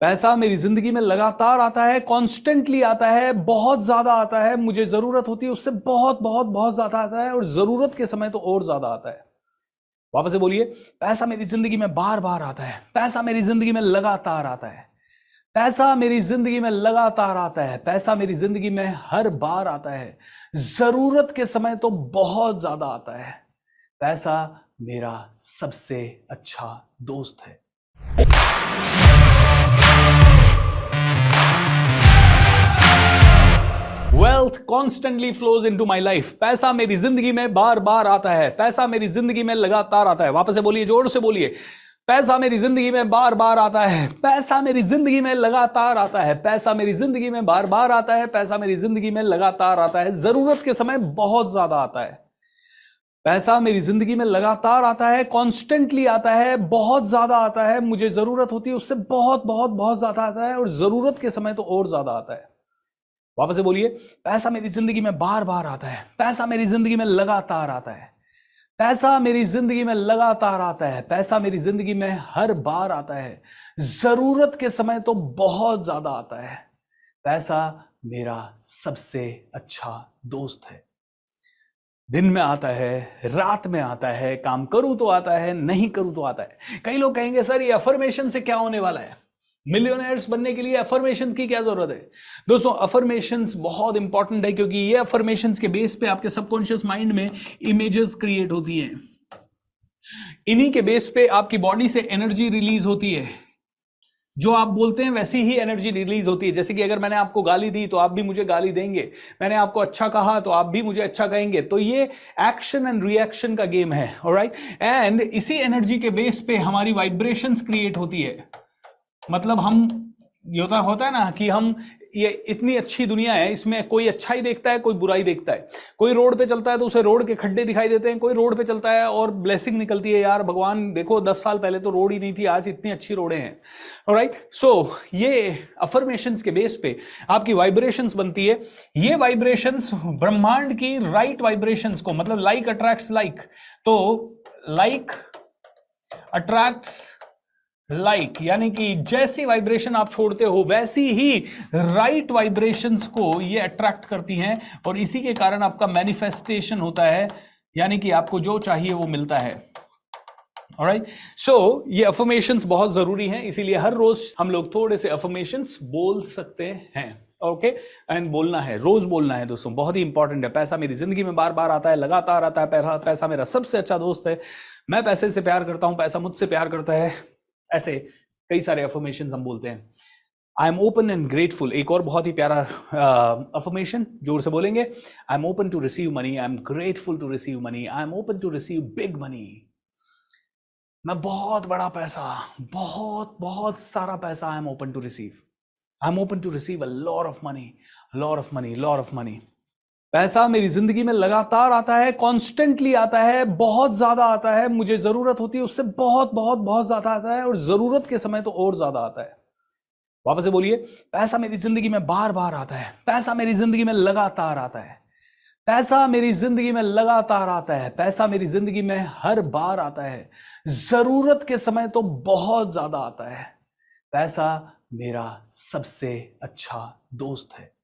पैसा मेरी जिंदगी में लगातार आता है, कॉन्स्टेंटली आता है, बहुत ज्यादा आता है। मुझे जरूरत होती है उससे बहुत बहुत बहुत ज्यादा आता है, और जरूरत के समय तो और ज्यादा आता है। वापस से बोलिए, पैसा मेरी जिंदगी में बार बार आता है, पैसा मेरी जिंदगी में लगातार आता है, पैसा मेरी जिंदगी में लगातार आता है, पैसा मेरी जिंदगी में हर बार आता है, जरूरत के समय तो बहुत ज्यादा आता है। पैसा मेरा सबसे अच्छा दोस्त है। Wealth constantly flows into my life. पैसा मेरी जिंदगी में बार बार आता है, पैसा मेरी जिंदगी में लगातार आता है। वापस से बोलिए, जोर से बोलिए, पैसा मेरी जिंदगी में बार बार आता है, पैसा मेरी जिंदगी में लगातार आता है, पैसा मेरी जिंदगी में बार बार आता है, पैसा मेरी जिंदगी में लगातार आता है, जरूरत के समय बहुत ज्यादा आता है। पैसा मेरी जिंदगी में लगातार आता है, कॉन्स्टेंटली आता है, बहुत ज्यादा आता है। मुझे जरूरत होती है उससे बहुत बहुत बहुत ज्यादा आता है, और जरूरत के समय तो और ज्यादा आता है। वापस से बोलिए, पैसा मेरी जिंदगी में बार बार आता है, पैसा मेरी जिंदगी में लगातार आता है, पैसा मेरी जिंदगी में लगातार आता है, पैसा मेरी जिंदगी में हर बार आता है, जरूरत के समय तो बहुत ज्यादा आता है। पैसा मेरा सबसे अच्छा दोस्त है। दिन में आता है, रात में आता है, काम करूं तो आता है, नहीं करूं तो आता है। कई लोग कहेंगे, सर ये अफर्मेशन से क्या होने वाला है? मिलियनेयर्स बनने के लिए अफर्मेशन की क्या जरूरत है? दोस्तों, अफर्मेशंस बहुत इंपॉर्टेंट है, क्योंकि ये अफर्मेशंस के बेस पे आपके सबकॉन्शियस माइंड में इमेजेस क्रिएट होती हैं। इन्हीं के बेस पे आपकी बॉडी से एनर्जी रिलीज होती है। जो आप बोलते हैं वैसी ही एनर्जी रिलीज होती है। जैसे कि अगर मैंने आपको गाली दी तो आप भी मुझे गाली देंगे, मैंने आपको अच्छा कहा तो आप भी मुझे अच्छा कहेंगे। तो ये एक्शन एंड रिएक्शन का गेम है, ऑलराइट। एंड इसी एनर्जी के बेस पे हमारी वाइब्रेशंस क्रिएट होती है। मतलब हम, ये होता है ना कि हम, ये इतनी अच्छी दुनिया है, इसमें कोई अच्छा ही देखता है, कोई बुरा ही देखता है। कोई रोड पे चलता है तो उसे रोड के खड्डे दिखाई देते हैं, कोई रोड पे चलता है और ब्लेसिंग निकलती है, यार भगवान देखो 10 साल पहले तो रोड ही नहीं थी, आज इतनी अच्छी रोडें हैं। ऑलराइट, सो ये अफर्मेशंस के बेस पे आपकी वाइब्रेशंस बनती है। ये वाइब्रेशंस ब्रह्मांड की राइट वाइब्रेशंस को, मतलब लाइक अट्रैक्ट्स लाइक, तो लाइक अट्रैक्ट्स लाइक, यानी कि जैसी वाइब्रेशन आप छोड़ते हो वैसी ही राइट वाइब्रेशंस को ये अट्रैक्ट करती हैं, और इसी के कारण आपका मैनिफेस्टेशन होता है, यानी कि आपको जो चाहिए वो मिलता है। ऑलराइट, सो ये अफर्मेशंस बहुत जरूरी हैं, इसीलिए हर रोज हम लोग थोड़े से अफर्मेशंस बोल सकते हैं। ओके, एंड बोलना है, रोज बोलना है दोस्तों, बहुत ही इंपॉर्टेंट है। पैसा मेरी जिंदगी में बार बार आता है, लगातार आता है, पैसा मेरा सबसे अच्छा दोस्त है, मैं पैसे से प्यार करता हूं, पैसा मुझसे प्यार करता है। ऐसे कई सारे अफर्मेशंस हम बोलते हैं। I am open and grateful, एक और बहुत ही प्यारा अफर्मेशन, जोर से बोलेंगे, I am open to receive money, I am grateful to receive money, I am open to receive big money. मैं बहुत बड़ा पैसा, बहुत बहुत सारा पैसा I am open to receive, I am open to receive a lot of money, lot of money, lot of money. पैसा मेरी जिंदगी में लगातार आता है, कॉन्स्टेंटली आता है, बहुत ज्यादा आता है। मुझे जरूरत होती है उससे बहुत बहुत बहुत ज्यादा आता है, और जरूरत के समय तो और ज्यादा आता है। वापस से बोलिए, पैसा मेरी जिंदगी में बार बार आता है, पैसा मेरी जिंदगी में लगातार आता है, पैसा मेरी जिंदगी में लगातार आता है, पैसा मेरी जिंदगी में हर बार आता है, जरूरत के समय तो बहुत ज्यादा आता है। पैसा मेरा सबसे अच्छा दोस्त है।